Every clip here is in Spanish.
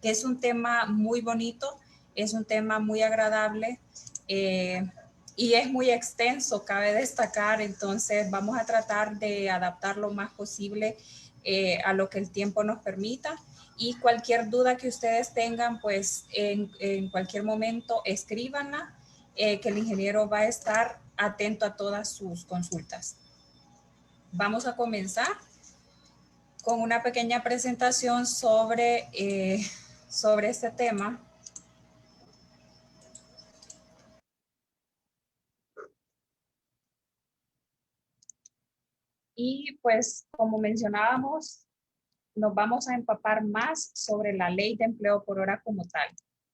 que es un tema muy bonito, es un tema muy agradable y es muy extenso, cabe destacar. Entonces vamos a tratar de adaptar lo más posible a lo que el tiempo nos permita. Y cualquier duda que ustedes tengan, pues en cualquier momento escríbanla, que el ingeniero va a estar atento a todas sus consultas. Vamos a comenzar con una pequeña presentación sobre este tema. Y pues, como mencionábamos, nos vamos a empapar más sobre la ley de empleo por hora como tal,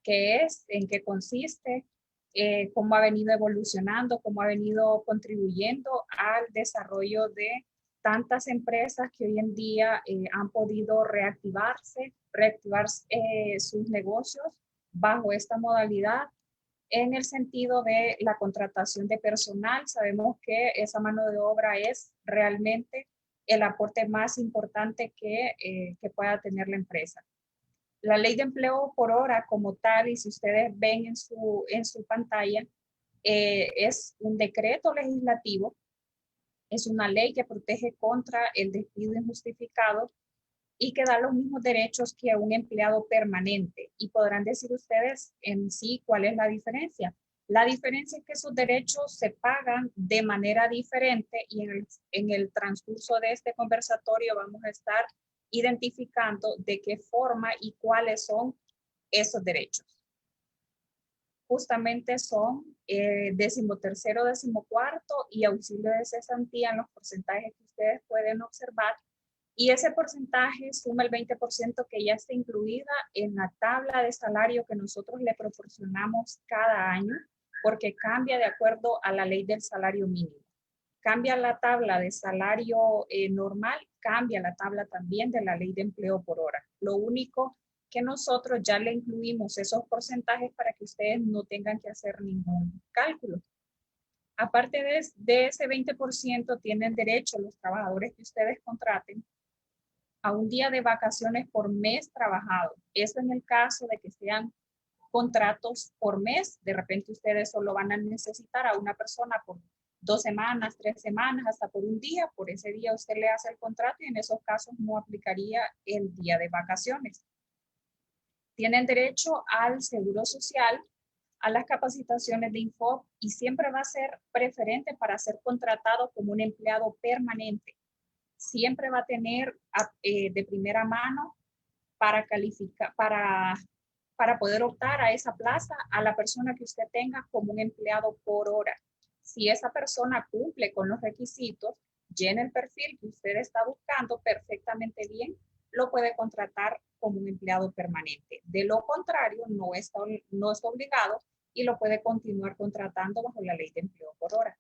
qué es, en qué consiste, cómo ha venido evolucionando, cómo ha venido contribuyendo al desarrollo de tantas empresas que hoy en día han podido reactivar sus negocios bajo esta modalidad. En el sentido de la contratación de personal, sabemos que esa mano de obra es realmente el aporte más importante que pueda tener la empresa. La ley de empleo por hora como tal, y si ustedes ven en su pantalla, es un decreto legislativo, es una ley que protege contra el despido injustificado y que da los mismos derechos que un empleado permanente. Y podrán decir ustedes en sí cuál es la diferencia. La diferencia es que sus derechos se pagan de manera diferente y en el transcurso de este conversatorio vamos a estar identificando de qué forma y cuáles son esos derechos. Justamente son 13º, 14º y auxilio de cesantía en los porcentajes que ustedes pueden observar. Y ese porcentaje suma el 20% que ya está incluida en la tabla de salario que nosotros le proporcionamos cada año, porque cambia de acuerdo a la ley del salario mínimo. Cambia la tabla de salario normal, cambia la tabla también de la ley de empleo por hora. Lo único que nosotros ya le incluimos esos porcentajes para que ustedes no tengan que hacer ningún cálculo. Aparte de ese 20%, tienen derecho los trabajadores que ustedes contraten a un día de vacaciones por mes trabajado. Eso en el caso de que sean contratos por mes. De repente ustedes solo van a necesitar a una persona por 2 semanas, 3 semanas, hasta por un día. Por ese día usted le hace el contrato y en esos casos no aplicaría el día de vacaciones. Tienen derecho al seguro social, a las capacitaciones de Infop y siempre va a ser preferente para ser contratado como un empleado permanente. Siempre va a tener de primera mano para calificar, para poder optar a esa plaza a la persona que usted tenga como un empleado por hora. Si esa persona cumple con los requisitos, llena el perfil que usted está buscando perfectamente bien, lo puede contratar como un empleado permanente. De lo contrario, no está obligado y lo puede continuar contratando bajo la ley de empleo por hora.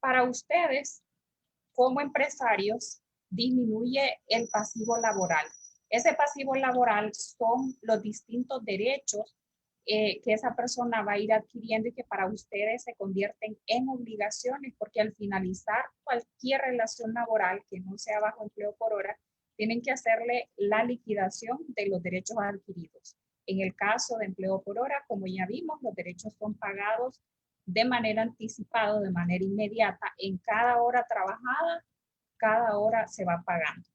Para ustedes, como empresarios, disminuye el pasivo laboral. Ese pasivo laboral son los distintos derechos que esa persona va a ir adquiriendo y que para ustedes se convierten en obligaciones, porque al finalizar cualquier relación laboral que no sea bajo empleo por hora, tienen que hacerle la liquidación de los derechos adquiridos. En el caso de empleo por hora, como ya vimos, los derechos son pagados de manera anticipada, de manera inmediata, en cada hora trabajada, cada hora se va pagando.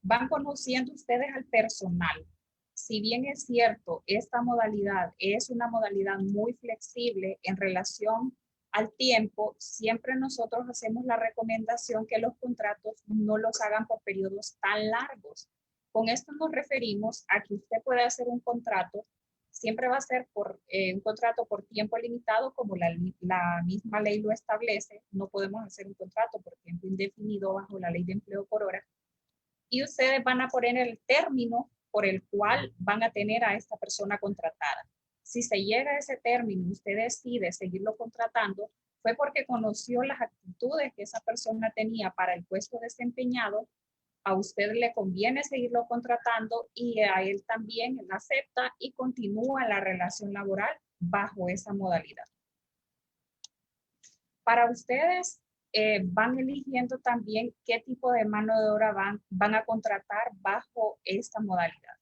Van conociendo ustedes al personal. Si bien es cierto, esta modalidad es una modalidad muy flexible en relación al tiempo, siempre nosotros hacemos la recomendación que los contratos no los hagan por periodos tan largos. Con esto nos referimos a que usted puede hacer un contrato, siempre va a ser un contrato por tiempo limitado, como la misma ley lo establece. No podemos hacer un contrato por tiempo indefinido bajo la ley de empleo por hora. Y ustedes van a poner el término por el cual van a tener a esta persona contratada. Si se llega a ese término y usted decide seguirlo contratando, fue porque conoció las actitudes que esa persona tenía para el puesto desempeñado. A usted le conviene seguirlo contratando y a él también él acepta y continúa la relación laboral bajo esa modalidad. Para ustedes, van eligiendo también qué tipo de mano de obra van a contratar bajo esta modalidad.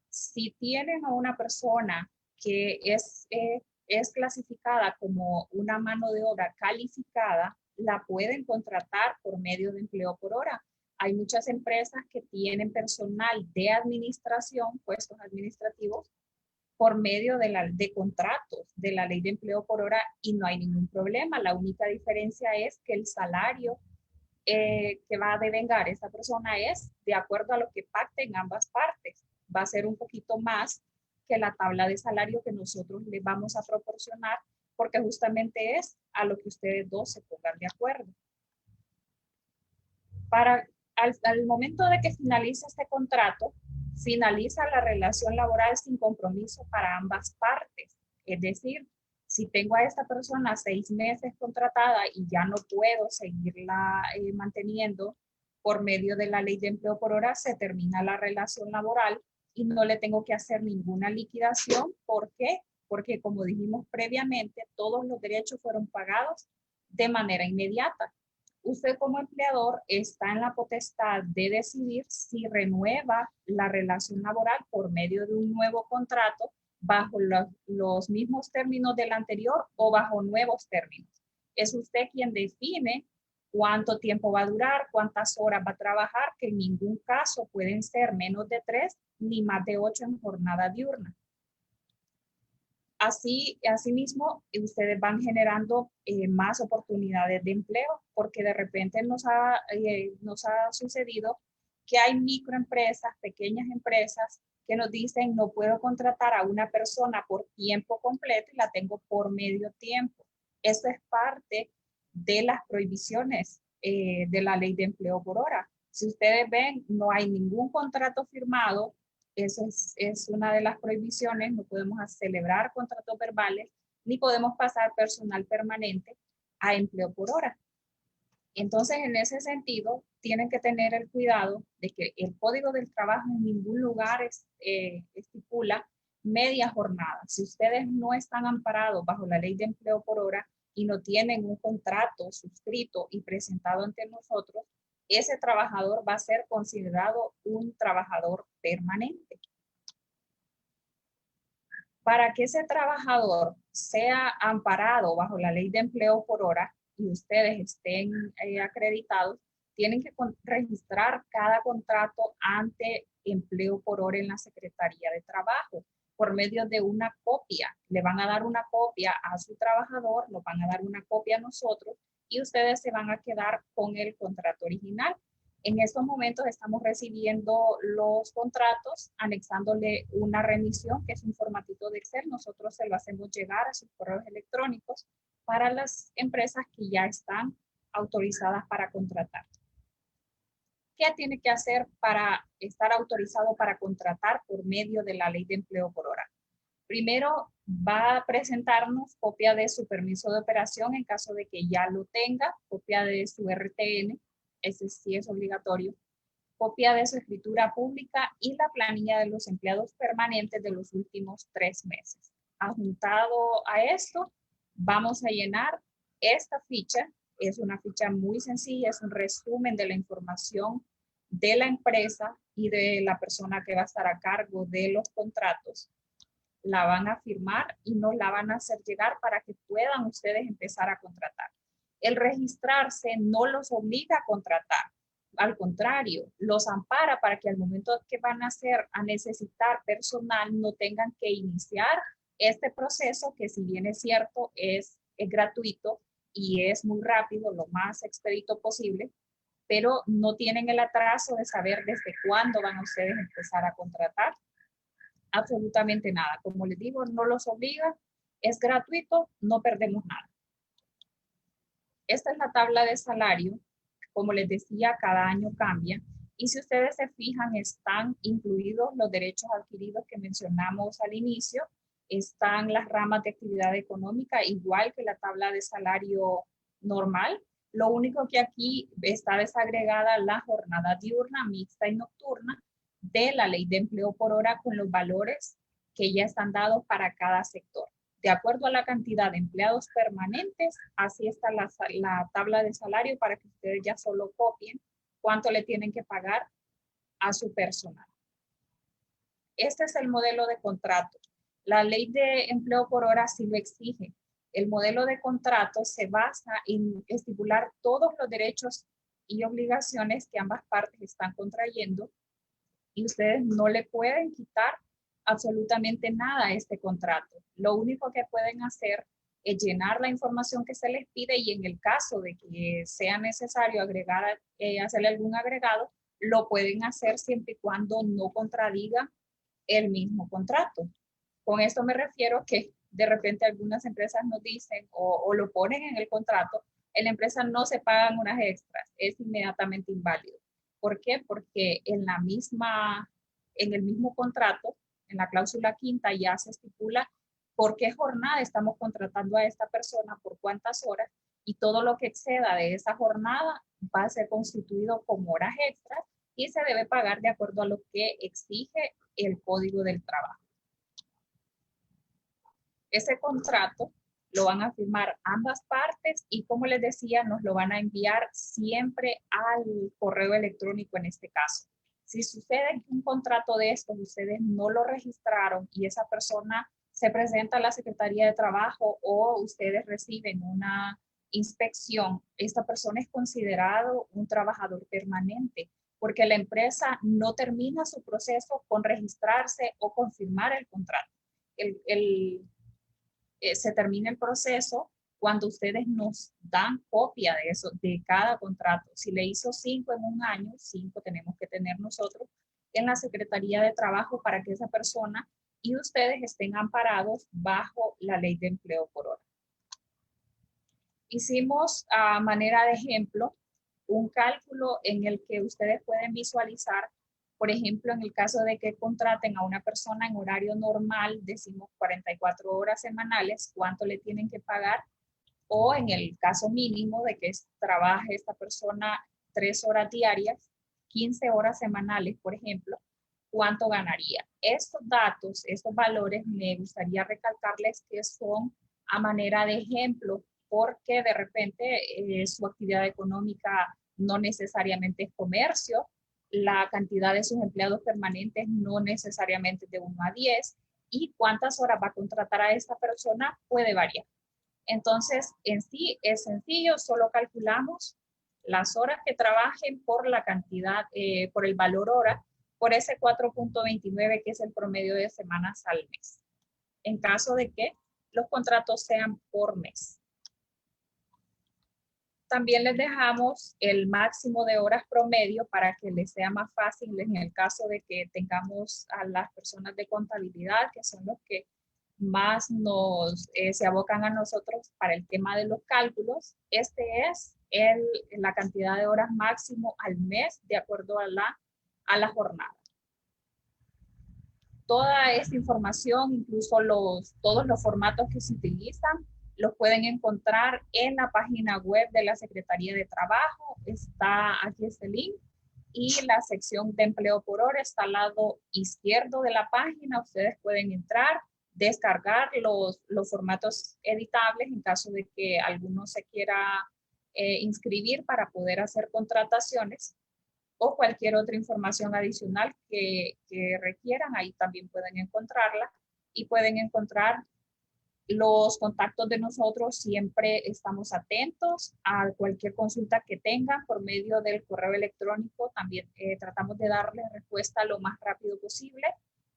Si tienen a una persona que es clasificada como una mano de obra calificada, la pueden contratar por medio de empleo por hora. Hay muchas empresas que tienen personal de administración, puestos administrativos, por medio de contratos de la ley de empleo por hora y no hay ningún problema. La única diferencia es que el salario que va a devengar esa persona es de acuerdo a lo que pacten ambas partes. Va a ser un poquito más que la tabla de salario que nosotros le vamos a proporcionar porque justamente es a lo que ustedes dos se pongan de acuerdo. Al momento de que finalice este contrato, finaliza la relación laboral sin compromiso para ambas partes. Es decir, si tengo a esta persona 6 meses contratada y ya no puedo seguirla manteniendo por medio de la ley de empleo por hora, se termina la relación laboral y no le tengo que hacer ninguna liquidación. ¿Por qué? Porque como dijimos previamente, todos los derechos fueron pagados de manera inmediata. Usted como empleador está en la potestad de decidir si renueva la relación laboral por medio de un nuevo contrato bajo los mismos términos del anterior o bajo nuevos términos. Es usted quien define cuánto tiempo va a durar, cuántas horas va a trabajar, que en ningún caso pueden ser menos de 3 ni más de 8 en jornada diurna. Asimismo, ustedes van generando más oportunidades de empleo, porque de repente nos ha sucedido que hay microempresas, pequeñas empresas, que nos dicen no puedo contratar a una persona por tiempo completo y la tengo por medio tiempo. Eso es parte de las prohibiciones de la ley de empleo por hora. Si ustedes ven, no hay ningún contrato firmado. Eso es una de las prohibiciones. No podemos celebrar contratos verbales ni podemos pasar personal permanente a empleo por hora. Entonces, en ese sentido, tienen que tener el cuidado de que el Código del Trabajo en ningún lugar estipula media jornada. Si ustedes no están amparados bajo la ley de empleo por hora y no tienen un contrato suscrito y presentado ante nosotros, ese trabajador va a ser considerado un trabajador permanente. Para que ese trabajador sea amparado bajo la ley de empleo por hora y ustedes estén acreditados, tienen que registrar cada contrato ante empleo por hora en la Secretaría de Trabajo por medio de una copia. Le van a dar una copia a su trabajador, nos van a dar una copia a nosotros y ustedes se van a quedar con el contrato original. En estos momentos estamos recibiendo los contratos, anexándole una remisión, que es un formatito de Excel. Nosotros se lo hacemos llegar a sus correos electrónicos para las empresas que ya están autorizadas para contratar. ¿Qué tiene que hacer para estar autorizado para contratar por medio de la ley de empleo por hora? Primero, va a presentarnos copia de su permiso de operación en caso de que ya lo tenga, copia de su RTN, ese sí es obligatorio, copia de su escritura pública y la planilla de los empleados permanentes de los últimos 3 meses. Adjuntado a esto, vamos a llenar esta ficha. Es una ficha muy sencilla, es un resumen de la información de la empresa y de la persona que va a estar a cargo de los contratos. La van a firmar y nos la van a hacer llegar para que puedan ustedes empezar a contratar. El registrarse no los obliga a contratar, al contrario, los ampara para que al momento que van a necesitar personal no tengan que iniciar este proceso que, si bien es cierto, es gratuito y es muy rápido, lo más expedito posible, pero no tienen el atraso de saber desde cuándo van ustedes a empezar a contratar. Absolutamente nada. Como les digo, no los obliga, es gratuito, no perdemos nada. Esta es la tabla de salario. Como les decía, cada año cambia. Y si ustedes se fijan, están incluidos los derechos adquiridos que mencionamos al inicio. Están las ramas de actividad económica, igual que la tabla de salario normal. Lo único que aquí está desagregada la jornada diurna, mixta y nocturna de la ley de empleo por hora con los valores que ya están dados para cada sector. De acuerdo a la cantidad de empleados permanentes, así está la tabla de salario para que ustedes ya solo copien cuánto le tienen que pagar a su personal. Este es el modelo de contrato. La ley de empleo por hora sí lo exige. El modelo de contrato se basa en estipular todos los derechos y obligaciones que ambas partes están contrayendo y ustedes no le pueden quitar absolutamente nada a este contrato. Lo único que pueden hacer es llenar la información que se les pide y en el caso de que sea necesario agregar, hacerle algún agregado, lo pueden hacer siempre y cuando no contradiga el mismo contrato. Con esto me refiero que de repente algunas empresas nos dicen o lo ponen en el contrato, en la empresa no se pagan unas extras, es inmediatamente inválido. ¿Por qué? Porque en el mismo contrato, en la cláusula quinta ya se estipula por qué jornada estamos contratando a esta persona, por cuántas horas, y todo lo que exceda de esa jornada va a ser constituido como horas extras y se debe pagar de acuerdo a lo que exige el Código del Trabajo. Ese contrato lo van a firmar ambas partes y, como les decía, nos lo van a enviar siempre al correo electrónico en este caso. Si sucede que un contrato de estos ustedes no lo registraron y esa persona se presenta a la Secretaría de Trabajo o ustedes reciben una inspección, esta persona es considerado un trabajador permanente porque la empresa no termina su proceso con registrarse o confirmar el contrato. Se termina el proceso cuando ustedes nos dan copia de eso, de cada contrato. Si le hizo 5 en un año, 5 tenemos que tener nosotros en la Secretaría de Trabajo para que esa persona y ustedes estén amparados bajo la ley de empleo por hora. Hicimos a manera de ejemplo un cálculo en el que ustedes pueden visualizar, por ejemplo, en el caso de que contraten a una persona en horario normal, decimos 44 horas semanales, cuánto le tienen que pagar, o en el caso mínimo de que trabaje esta persona 3 horas diarias, 15 horas semanales, por ejemplo, cuánto ganaría. Estos datos, estos valores, me gustaría recalcarles que son a manera de ejemplo, porque de repente su actividad económica no necesariamente es comercio, la cantidad de sus empleados permanentes no necesariamente de 1 a 10 y cuántas horas va a contratar a esta persona puede variar. Entonces, en sí es sencillo, solo calculamos las horas que trabajen por la cantidad, por el valor hora, por ese 4.29 que es el promedio de semanas al mes. En caso de que los contratos sean por mes. También les dejamos el máximo de horas promedio para que les sea más fácil en el caso de que tengamos a las personas de contabilidad, que son los que más se abocan a nosotros para el tema de los cálculos. Este es la cantidad de horas máximo al mes de acuerdo a la jornada. Toda esta información, incluso todos los formatos que se utilizan, los pueden encontrar en la página web de la Secretaría de Trabajo. Aquí este link. Y la sección de empleo por hora está al lado izquierdo de la página. Ustedes pueden entrar, descargar los formatos editables en caso de que alguno se quiera inscribir para poder hacer contrataciones o cualquier otra información adicional que requieran. Ahí también pueden encontrarla y pueden encontrar los contactos de nosotros. Siempre estamos atentos a cualquier consulta que tengan por medio del correo electrónico. También tratamos de darle respuesta lo más rápido posible.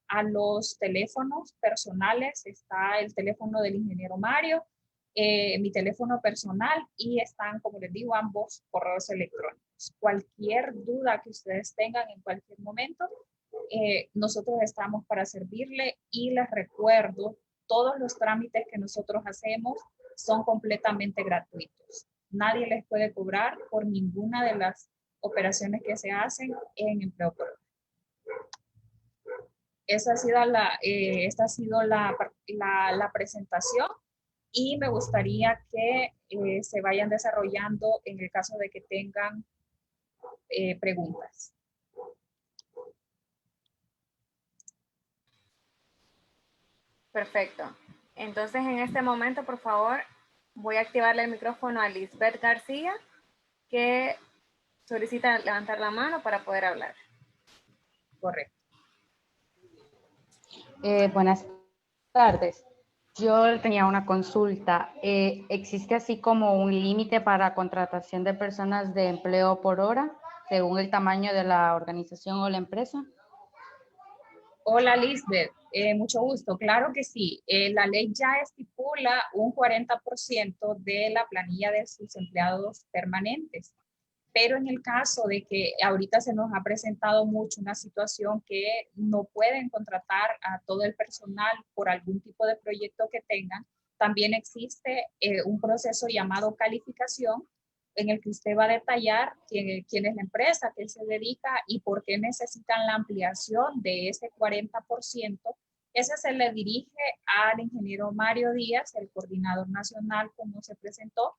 A los teléfonos personales está el teléfono del ingeniero Mario, mi teléfono personal y están, como les digo, ambos correos electrónicos. Cualquier duda que ustedes tengan en cualquier momento, nosotros estamos para servirle y les recuerdo, todos los trámites que nosotros hacemos son completamente gratuitos. Nadie les puede cobrar por ninguna de las operaciones que se hacen en empleo por hora. Esta ha sido la presentación y me gustaría que se vayan desarrollando en el caso de que tengan preguntas. Perfecto. Entonces, en este momento, por favor, voy a activarle el micrófono a Lisbeth García, que solicita levantar la mano para poder hablar. Correcto. Buenas tardes. Yo tenía una consulta. ¿Existe así como un límite para contratación de personas de empleo por hora, según el tamaño de la organización o la empresa? Hola Lisbeth, mucho gusto. Claro que sí. La ley ya estipula un 40% de la planilla de sus empleados permanentes. Pero en el caso de que ahorita se nos ha presentado mucho una situación que no pueden contratar a todo el personal por algún tipo de proyecto que tengan, también existe un proceso llamado calificación en el que usted va a detallar quién es la empresa, a qué se dedica y por qué necesitan la ampliación de ese 40%. Ese se le dirige al ingeniero Mario Díaz, el coordinador nacional, como se presentó,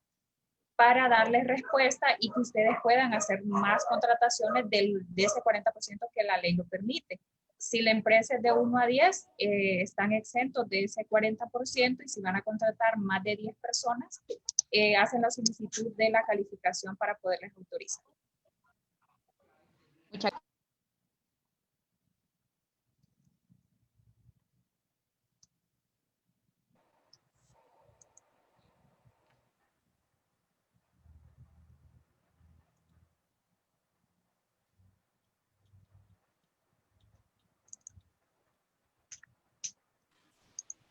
para darles respuesta y que ustedes puedan hacer más contrataciones de ese 40% que la ley lo permite. Si la empresa es de 1 a 10, están exentos de ese 40% y si van a contratar más de 10 personas, hacen la solicitud de la calificación para poderles autorizar. Muchas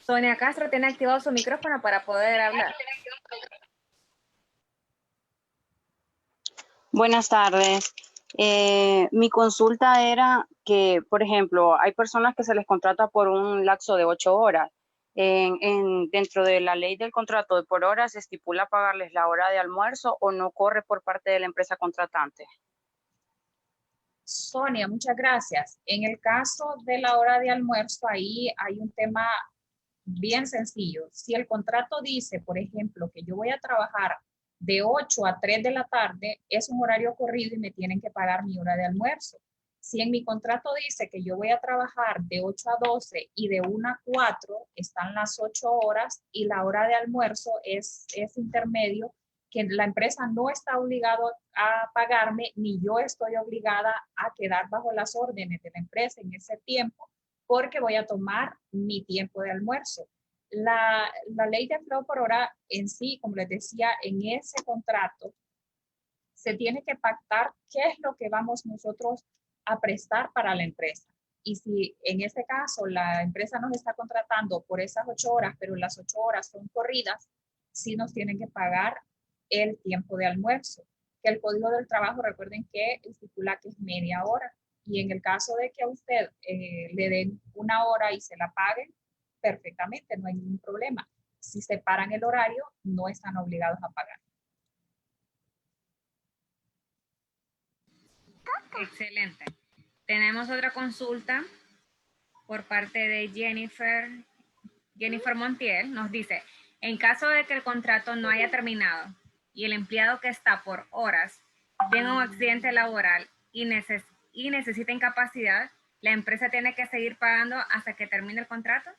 Sonia Castro tiene activado su micrófono para poder hablar. Buenas tardes. Mi consulta era que, por ejemplo, hay personas que se les contrata por un lapso de 8 horas. Dentro de la ley del contrato de por horas, ¿se estipula pagarles la hora de almuerzo o no corre por parte de la empresa contratante? Sonia, muchas gracias. En el caso de la hora de almuerzo, ahí hay un tema bien sencillo. Si el contrato dice, por ejemplo, que yo voy a trabajar de 8 a 3 de la tarde, es un horario corrido y me tienen que pagar mi hora de almuerzo. Si en mi contrato dice que yo voy a trabajar de 8 a 12 y de 1 a 4, están las 8 horas y la hora de almuerzo es intermedio, que la empresa no está obligada a pagarme, ni yo estoy obligada a quedar bajo las órdenes de la empresa en ese tiempo, porque voy a tomar mi tiempo de almuerzo. La ley de empleo por hora en sí, como les decía, en ese contrato se tiene que pactar qué es lo que vamos nosotros a prestar para la empresa. Y si en este caso la empresa nos está contratando por esas 8 horas, pero las 8 horas son corridas, sí nos tienen que pagar el tiempo de almuerzo. Que el Código del Trabajo, recuerden que estipula que es media hora. Y en el caso de que a usted le den 1 hora y se la paguen, perfectamente, no hay ningún problema. Si separan el horario, no están obligados a pagar. Excelente. Tenemos otra consulta por parte de Jennifer Montiel. Nos dice, en caso de que el contrato no haya terminado y el empleado que está por horas tenga un accidente laboral y necesita incapacidad, ¿la empresa tiene que seguir pagando hasta que termine el contrato?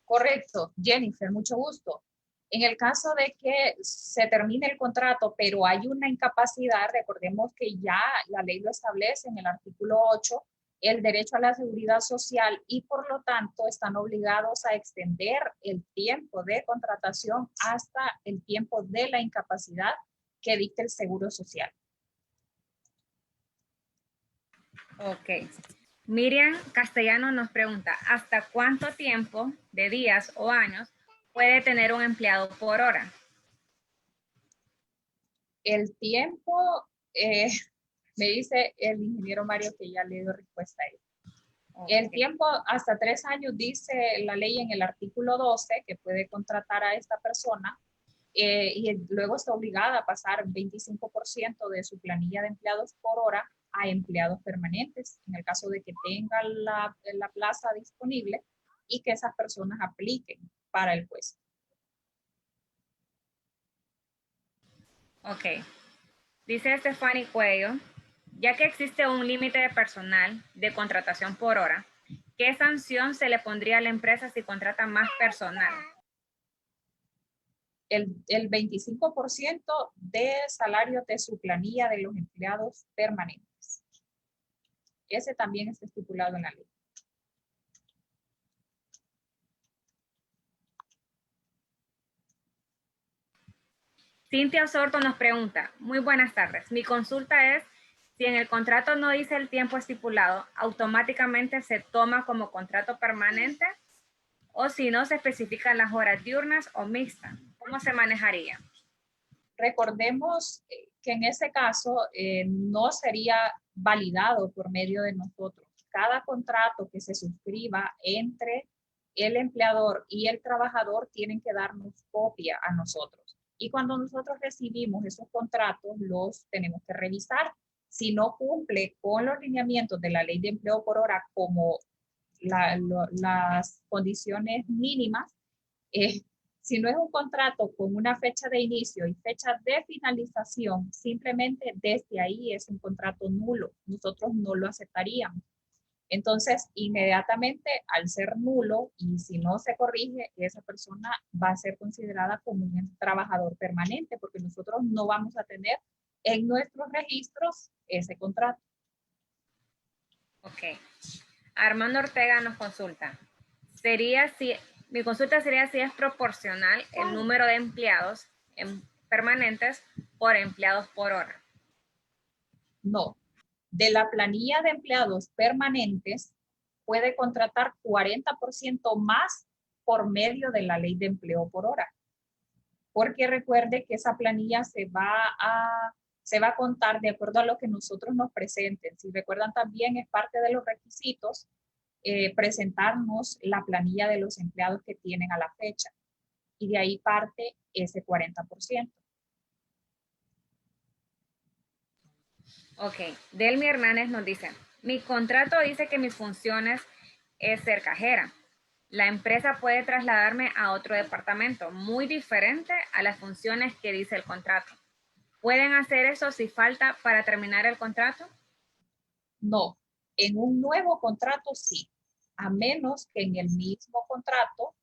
Correcto, Jennifer, mucho gusto. En el caso de que se termine el contrato, pero hay una incapacidad, recordemos que ya la ley lo establece en el artículo 8, el derecho a la seguridad social y por lo tanto están obligados a extender el tiempo de contratación hasta el tiempo de la incapacidad que dicte el Seguro Social. Ok. Miriam Castellano nos pregunta, ¿hasta cuánto tiempo de días o años puede tener un empleado por hora? El tiempo, me dice el ingeniero Mario que ya le dio respuesta a él. Okay. El tiempo hasta 3 años dice la ley en el artículo 12 que puede contratar a esta persona y luego está obligada a pasar 25% de su planilla de empleados por hora a empleados permanentes, en el caso de que tenga la plaza disponible y que esas personas apliquen para el puesto. Ok. Dice Stephanie Cuello, ya que existe un límite de personal de contratación por hora, ¿qué sanción se le pondría a la empresa si contrata más personal? El 25% de salario de su planilla de los empleados permanentes. Ese también está estipulado en la ley. Cintia Osorto nos pregunta, muy buenas tardes. Mi consulta es, si en el contrato no dice el tiempo estipulado, ¿automáticamente se toma como contrato permanente? O si no se especifican las horas diurnas o mixtas, ¿cómo se manejaría? Recordemos que en ese caso no sería validado por medio de nosotros. Cada contrato que se suscriba entre el empleador y el trabajador tienen que darnos copia a nosotros. Y cuando nosotros recibimos esos contratos, los tenemos que revisar. Si no cumple con los lineamientos de la ley de empleo por hora como las condiciones mínimas, si no es un contrato con una fecha de inicio y fecha de finalización, simplemente desde ahí es un contrato nulo. Nosotros no lo aceptaríamos. Entonces, inmediatamente al ser nulo y si no se corrige, esa persona va a ser considerada como un trabajador permanente porque nosotros no vamos a tener en nuestros registros ese contrato. Ok. Armando Ortega nos consulta. Mi consulta sería si es proporcional el número de empleados permanentes por empleados por hora. No. De la planilla de empleados permanentes puede contratar 40% más por medio de la ley de empleo por hora. Porque recuerde que esa planilla se va a contar de acuerdo a lo que nosotros nos presenten. Si recuerdan también es parte de los requisitos presentarnos la planilla de los empleados que tienen a la fecha. Y de ahí parte ese 40%. Ok, Delmi Hernández nos dice, mi contrato dice que mis funciones es ser cajera. La empresa puede trasladarme a otro departamento muy diferente a las funciones que dice el contrato. ¿Pueden hacer eso si falta para terminar el contrato? No, en un nuevo contrato sí, a menos que en el mismo contrato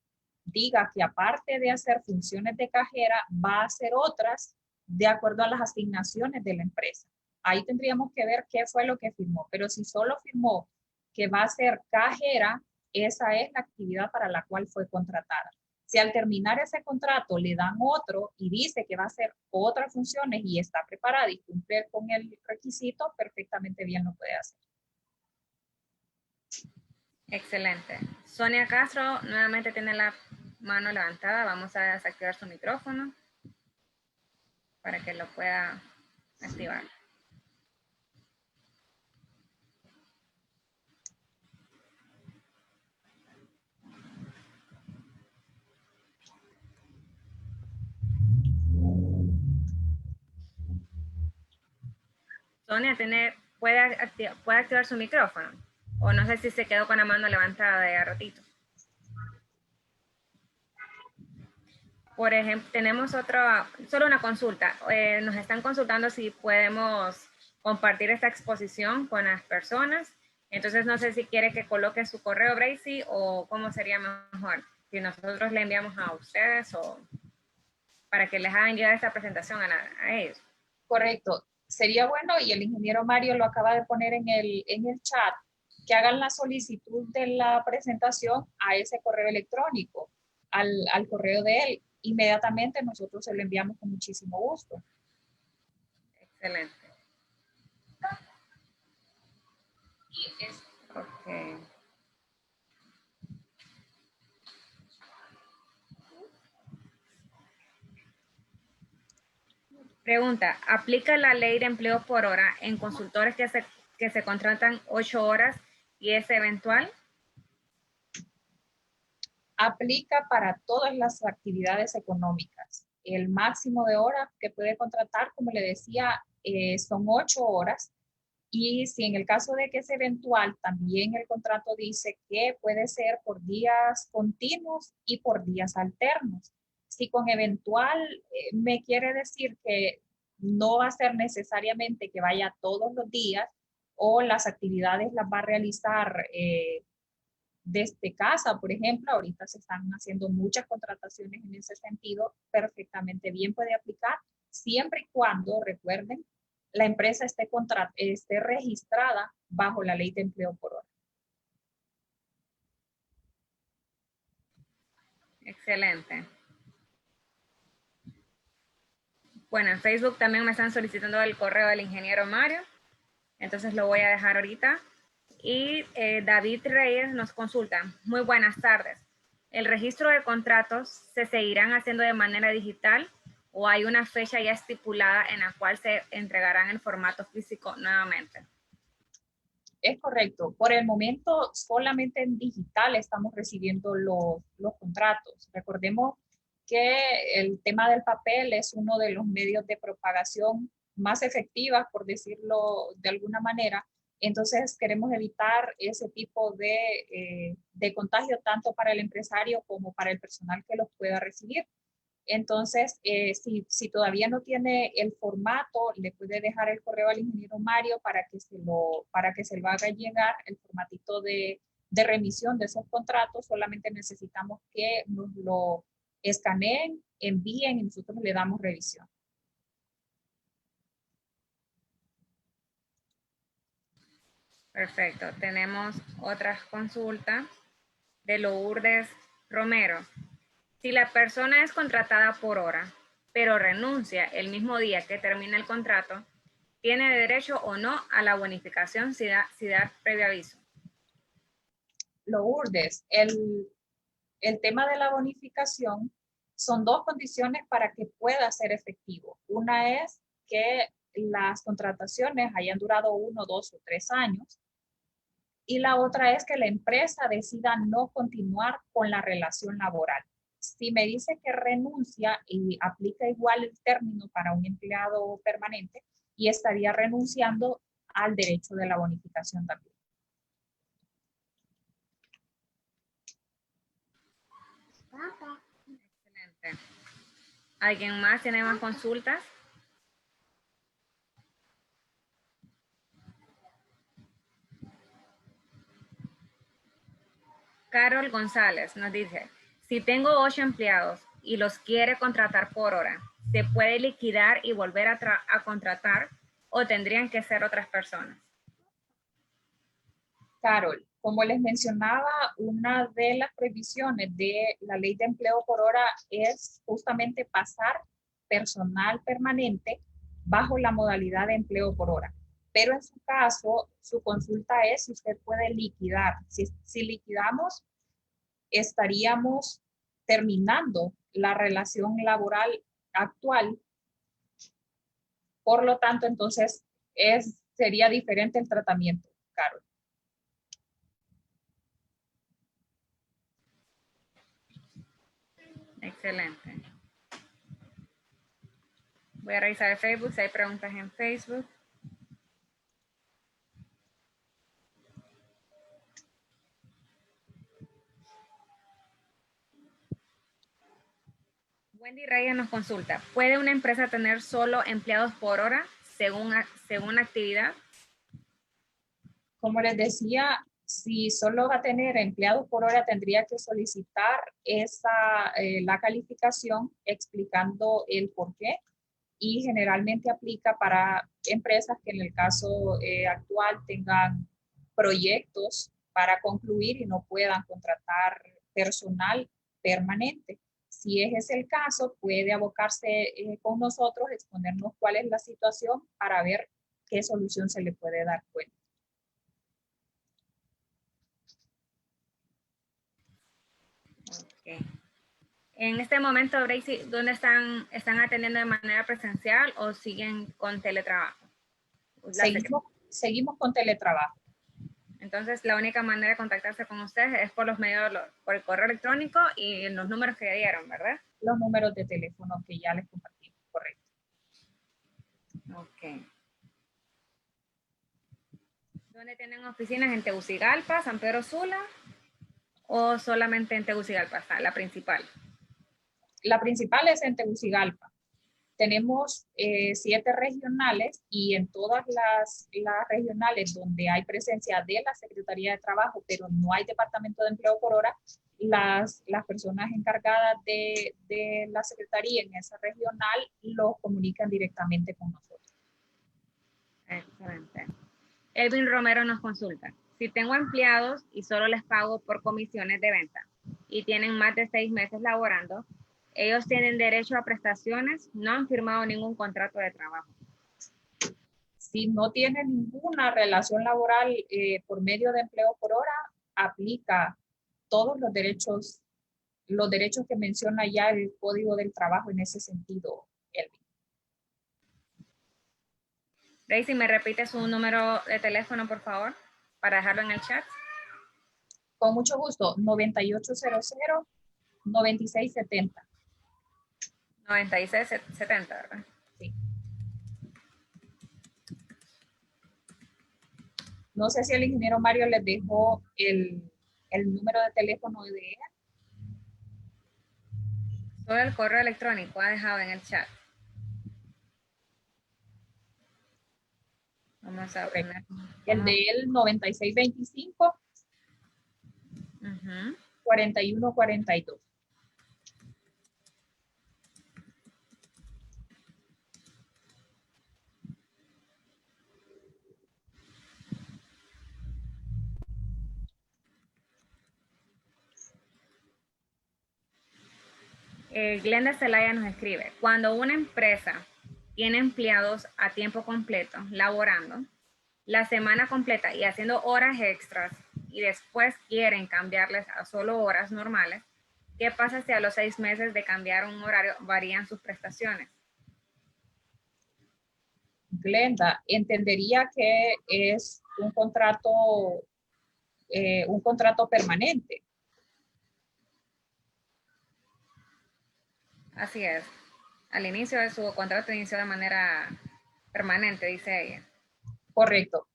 diga que aparte de hacer funciones de cajera, va a hacer otras de acuerdo a las asignaciones de la empresa. Ahí tendríamos que ver qué fue lo que firmó, pero si solo firmó que va a ser cajera, esa es la actividad para la cual fue contratada. Si al terminar ese contrato le dan otro y dice que va a hacer otras funciones y está preparada y cumple con el requisito, perfectamente bien lo puede hacer. Excelente. Sonia Castro nuevamente tiene la mano levantada. Vamos a desactivar su micrófono para que lo pueda activar. Sonia, puede activar su micrófono. O no sé si se quedó con la mano levantada de a ratito. Por ejemplo, tenemos solo una consulta. Nos están consultando si podemos compartir esta exposición con las personas. Entonces, no sé si quiere que coloque su correo, Bracy, o cómo sería mejor. Si nosotros le enviamos a ustedes o para que les hagan llegar esta presentación a ellos. Correcto. Sería bueno, y el ingeniero Mario lo acaba de poner en el chat, que hagan la solicitud de la presentación a ese correo electrónico, al correo de él. Inmediatamente nosotros se lo enviamos con muchísimo gusto. Excelente. Ok. Pregunta, ¿aplica la ley de empleo por hora en consultores que se contratan 8 horas y es eventual? Aplica para todas las actividades económicas. El máximo de horas que puede contratar, como le decía, son 8 horas. Y si en el caso de que es eventual, también el contrato dice que puede ser por días continuos y por días alternos. Si con eventual me quiere decir que no va a ser necesariamente que vaya todos los días o las actividades las va a realizar desde casa, por ejemplo, ahorita se están haciendo muchas contrataciones en ese sentido, perfectamente bien puede aplicar, siempre y cuando, recuerden, la empresa esté registrada bajo la ley de empleo por hora. Excelente. Bueno, en Facebook también me están solicitando el correo del ingeniero Mario, entonces lo voy a dejar ahorita. Y David Reyes nos consulta. Muy buenas tardes. ¿El registro de contratos se seguirán haciendo de manera digital o hay una fecha ya estipulada en la cual se entregarán en formato físico nuevamente? Es correcto. Por el momento, solamente en digital estamos recibiendo los contratos. Recordemos que el tema del papel es uno de los medios de propagación más efectivas, por decirlo de alguna manera. Entonces, queremos evitar ese tipo de contagio tanto para el empresario como para el personal que los pueda recibir. Entonces, si todavía no tiene el formato, le puede dejar el correo al ingeniero Mario para que se lo haga llegar, el formatito de remisión de esos contratos. Solamente necesitamos que nos lo escaneen, envíen y nosotros le damos revisión. Perfecto. Tenemos otras consultas de Lourdes Romero. Si la persona es contratada por hora, pero renuncia el mismo día que termina el contrato, ¿tiene derecho o no a la bonificación si da previo aviso? Lourdes, el tema de la bonificación son dos condiciones para que pueda ser efectivo. Una es que las contrataciones hayan durado 1, 2 o 3 años. Y la otra es que la empresa decida no continuar con la relación laboral. Si me dice que renuncia y aplica igual el término para un empleado permanente y estaría renunciando al derecho de la bonificación también. Excelente. ¿Alguien más tiene más consultas? Carol González nos dice, si tengo 8 empleados y los quiere contratar por hora, ¿se puede liquidar y volver a contratar o tendrían que ser otras personas? Carol, como les mencionaba, una de las prohibiciones de la ley de empleo por hora es justamente pasar personal permanente bajo la modalidad de empleo por hora. Pero en su caso, su consulta es si usted puede liquidar. Si liquidamos, estaríamos terminando la relación laboral actual. Por lo tanto, entonces, sería diferente el tratamiento, Carol. Excelente. Voy a revisar el Facebook, si hay preguntas en Facebook. Wendy Reyes nos consulta, ¿puede una empresa tener solo empleados por hora según actividad? Como les decía, si solo va a tener empleados por hora, tendría que solicitar la calificación explicando el por qué, y generalmente aplica para empresas que en el caso actual tengan proyectos para concluir y no puedan contratar personal permanente. Si ese es el caso, puede abocarse con nosotros, exponernos cuál es la situación para ver qué solución se le puede dar cuenta. Okay. En este momento, Bracy, ¿dónde están atendiendo de manera presencial o siguen con teletrabajo? Seguimos con teletrabajo. Entonces, la única manera de contactarse con ustedes es por los medios, por el correo electrónico y los números que dieron, ¿verdad? Los números de teléfono que ya les compartimos, correcto. Ok. ¿Dónde tienen oficinas? ¿En Tegucigalpa, San Pedro Sula o solamente en Tegucigalpa, la principal? La principal es en Tegucigalpa. Tenemos 7 regionales y en todas las regionales donde hay presencia de la Secretaría de Trabajo, pero no hay departamento de empleo por hora, las personas encargadas de la Secretaría en esa regional lo comunican directamente con nosotros. Excelente. Elvin Romero nos consulta. Si tengo empleados y solo les pago por comisiones de venta y tienen más de 6 meses laborando, ellos tienen derecho a prestaciones, no han firmado ningún contrato de trabajo. Si no tiene ninguna relación laboral por medio de empleo por hora, aplica todos los derechos que menciona ya el Código del Trabajo en ese sentido, Elvin. Daisy, ¿me repite su número de teléfono, por favor, para dejarlo en el chat? Con mucho gusto, 9800-9670. 9670, ¿verdad? Sí. No sé si el ingeniero Mario les dejó el número de teléfono de él. Solo el correo electrónico ha dejado en el chat. Vamos a poner. El de él, 9625 4142. Glenda Zelaya nos escribe, cuando una empresa tiene empleados a tiempo completo laborando la semana completa y haciendo horas extras y después quieren cambiarles a solo horas normales, ¿qué pasa si a los 6 meses de cambiar un horario varían sus prestaciones? Glenda, entendería que es un contrato permanente. Así es. Al inicio de su contrato inició de manera permanente, dice ella. Correcto.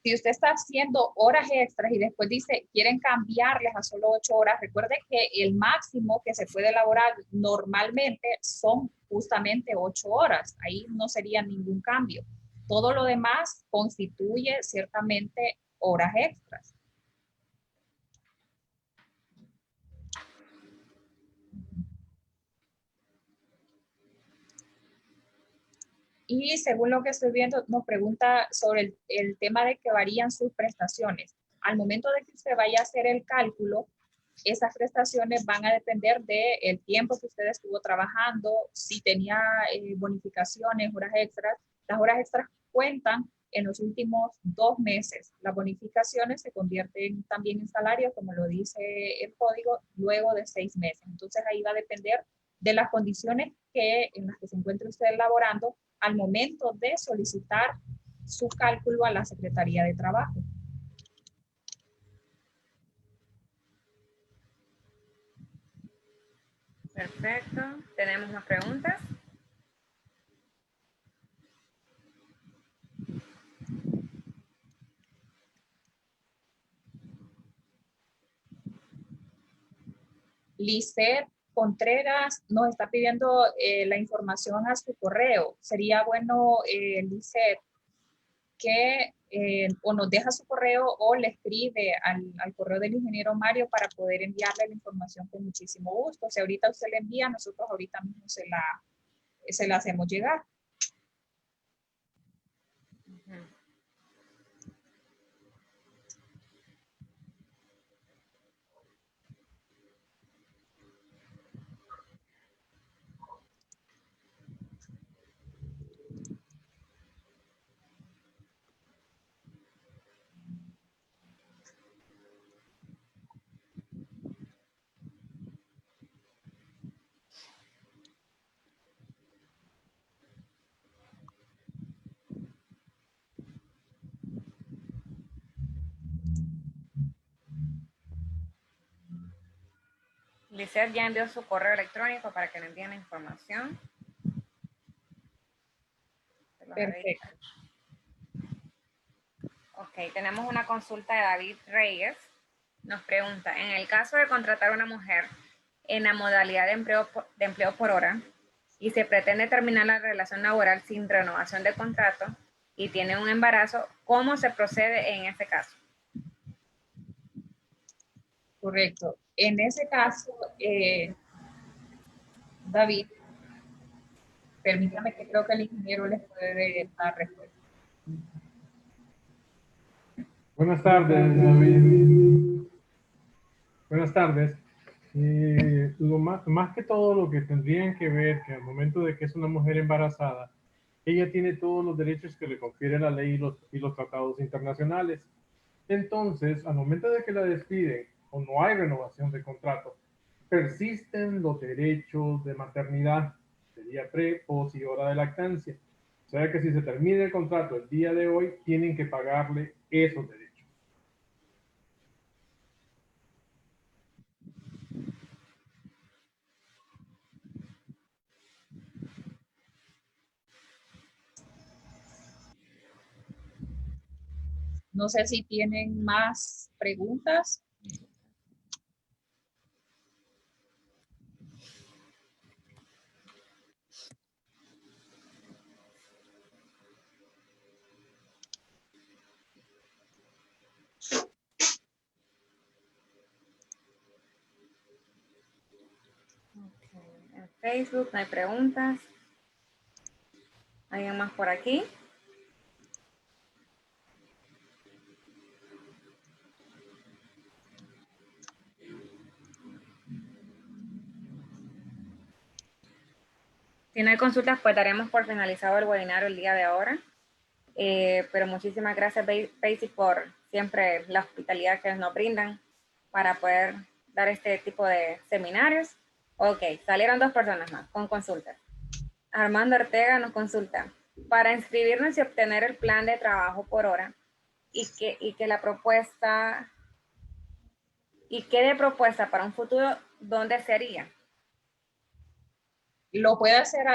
Si usted está haciendo horas extras y después dice, quieren cambiarles a solo 8 horas, recuerde que el máximo que se puede elaborar normalmente son justamente 8 horas. Ahí no sería ningún cambio. Todo lo demás constituye ciertamente horas extras. Y según lo que estoy viendo, nos pregunta sobre el tema de que varían sus prestaciones. Al momento de que usted vaya a hacer el cálculo, esas prestaciones van a depender del tiempo que usted estuvo trabajando, si tenía bonificaciones, horas extras. Las horas extras cuentan en los últimos 2 meses. Las bonificaciones se convierten también en salario, como lo dice el código, luego de 6 meses. Entonces ahí va a depender de las condiciones en las que se encuentre usted laborando al momento de solicitar su cálculo a la Secretaría de Trabajo. Perfecto. ¿Tenemos más preguntas? Lisset Contreras nos está pidiendo la información a su correo. Sería bueno, Lisset, que o nos deja su correo o le escribe al correo del ingeniero Mario para poder enviarle la información con muchísimo gusto. Si ahorita usted le envía, nosotros ahorita mismo se la hacemos llegar. Lisset ya envió su correo electrónico para que le envíen la información. Perfecto. Ok, tenemos una consulta de David Reyes. Nos pregunta, en el caso de contratar a una mujer en la modalidad de empleo por hora, y se pretende terminar la relación laboral sin renovación de contrato y tiene un embarazo, ¿cómo se procede en ese caso? Correcto. En ese caso, David, permítame que creo que el ingeniero les puede dar respuesta. Buenas tardes, David. Buenas tardes. Más que todo lo que tendrían que ver que al momento de que es una mujer embarazada, ella tiene todos los derechos que le confiere la ley y los tratados internacionales. Entonces, al momento de que la despiden o no hay renovación de contrato, persisten los derechos de maternidad, sería pre, pos y hora de lactancia. O sea que si se termina el contrato el día de hoy, tienen que pagarle esos derechos. No sé si tienen más preguntas. En Facebook no hay preguntas. ¿Alguien más por aquí? Si no hay consultas, pues daremos por finalizado el webinar el día de ahora. Pero muchísimas gracias, Paisy, por siempre la hospitalidad que nos brindan para poder dar este tipo de seminarios. Ok, salieron 2 personas más con consultas. Armando Ortega nos consulta. Para inscribirnos y obtener el plan de trabajo por hora y que la propuesta y quede propuesta para un futuro, ¿dónde sería? Lo puede hacer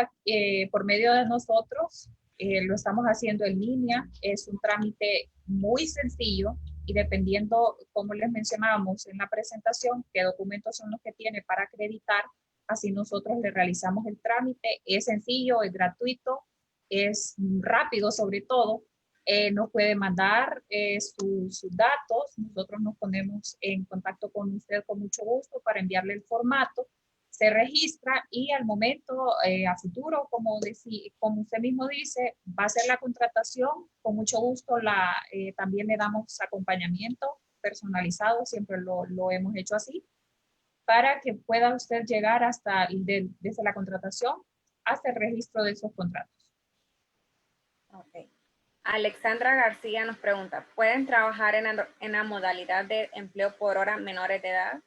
por medio de nosotros, lo estamos haciendo en línea, es un trámite muy sencillo y dependiendo, como les mencionábamos en la presentación, qué documentos son los que tiene para acreditar, así nosotros le realizamos el trámite, es sencillo, es gratuito, es rápido sobre todo, nos puede mandar sus datos, nosotros nos ponemos en contacto con usted con mucho gusto para enviarle el formato, se registra y al momento, a futuro, como usted mismo dice, va a ser la contratación. Con mucho gusto también le damos acompañamiento personalizado, siempre lo hemos hecho así, para que pueda usted llegar desde la contratación hasta el registro de esos contratos. Okay. Alexandra García nos pregunta, ¿pueden trabajar en la modalidad de empleo por hora menores de edad?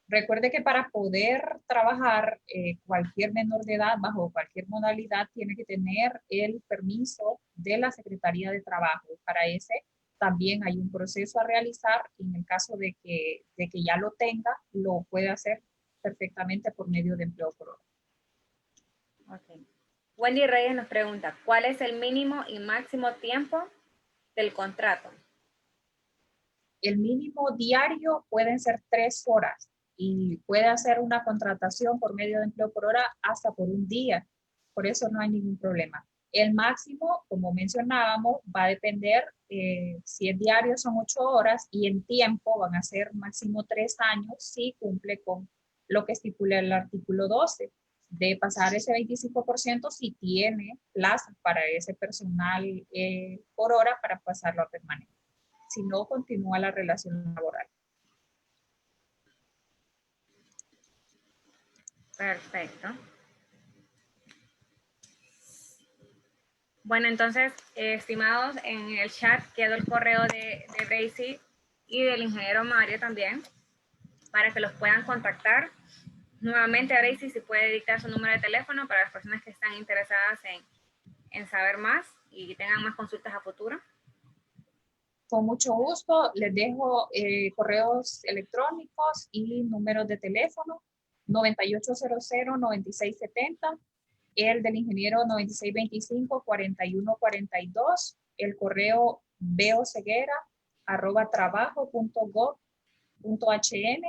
Recuerde que para poder trabajar cualquier menor de edad bajo cualquier modalidad tiene que tener el permiso de la Secretaría de Trabajo. Para ese también hay un proceso a realizar y en el caso de que ya lo tenga, lo puede hacer perfectamente por medio de empleo por hora. Okay. Wendy Reyes nos pregunta, ¿cuál es el mínimo y máximo tiempo del contrato? El mínimo diario pueden ser 3 horas y puede hacer una contratación por medio de empleo por hora hasta por un día. Por eso no hay ningún problema. El máximo, como mencionábamos, va a depender, si es diario son 8 horas y en tiempo van a ser máximo 3 años si cumple con lo que estipula el artículo 12 de pasar ese 25% si tiene plazas para ese personal por hora para pasarlo a permanente. Si no, continúa la relación laboral. Perfecto. Bueno, entonces, estimados, en el chat quedó el correo de Daisy y del ingeniero Mario también, para que los puedan contactar. Nuevamente, Daisy, si puede dictar su número de teléfono para las personas que están interesadas en saber más y tengan más consultas a futuro. Con mucho gusto, les dejo correos electrónicos y números de teléfono, 9800-9670, el del ingeniero 9625-4142, el correo beoceguera@trabajo.gov.hn,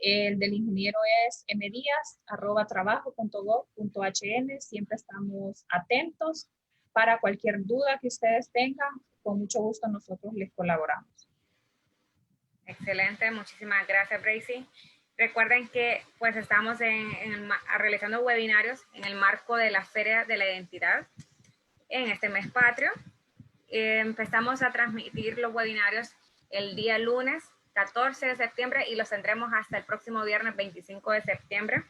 El del ingeniero es mdiaz@trabajo.gov.hn. Siempre estamos atentos para cualquier duda que ustedes tengan. Con mucho gusto nosotros les colaboramos. Excelente, muchísimas gracias, Bracy. Recuerden que pues estamos realizando webinarios en el marco de la Feria de la Identidad en este mes patrio. Empezamos a transmitir los webinarios el día lunes 14 de septiembre y los tendremos hasta el próximo viernes 25 de septiembre,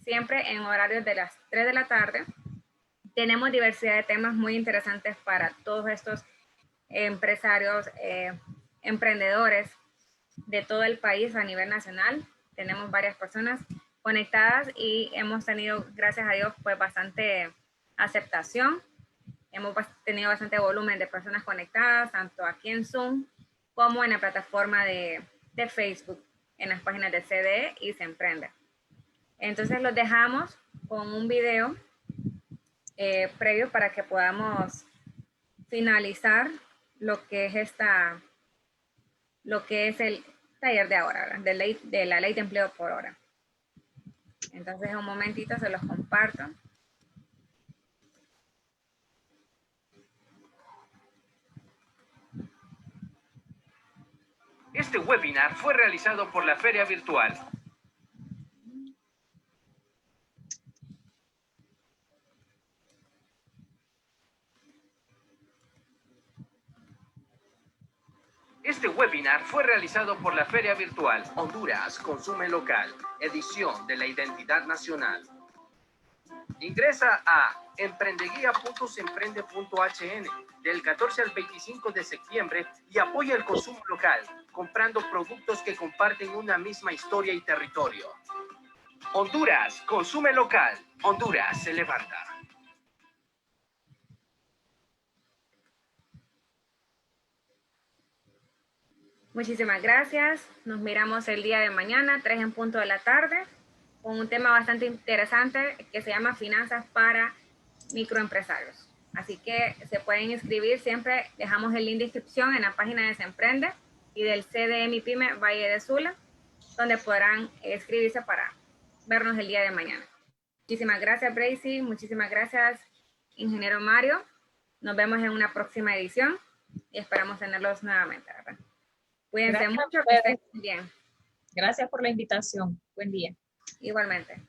siempre en horarios de las 3 de la tarde. Tenemos diversidad de temas muy interesantes para todos estos empresarios, emprendedores de todo el país a nivel nacional. Tenemos varias personas conectadas y hemos tenido, gracias a Dios, pues bastante aceptación. Hemos tenido bastante volumen de personas conectadas, tanto aquí en Zoom como en la plataforma de Facebook, en las páginas de CDE y Se Emprende. Entonces los dejamos con un video previo para que podamos finalizar lo que es el taller de ahora, ¿verdad? De la ley de empleo por hora. Entonces, un momentito se los comparto. Este webinar fue realizado por la Feria Virtual. Este webinar fue realizado por la Feria Virtual Honduras Consume Local, edición de la Identidad Nacional. Ingresa a emprendeguía.semprende.hn del 14 al 25 de septiembre y apoya el consumo local, comprando productos que comparten una misma historia y territorio. Honduras Consume Local. Honduras se levanta. Muchísimas gracias. Nos miramos el día de mañana, 3 en punto de la tarde, con un tema bastante interesante que se llama Finanzas para Microempresarios. Así que se pueden inscribir, siempre dejamos el link de inscripción en la página de Se Emprende y del CDE Pyme Valle de Sula, donde podrán inscribirse para vernos el día de mañana. Muchísimas gracias, Bracy. Muchísimas gracias, ingeniero Mario. Nos vemos en una próxima edición y esperamos tenerlos nuevamente, ¿verdad? Cuídense mucho, que estén bien. Gracias por la invitación. Buen día. Igualmente.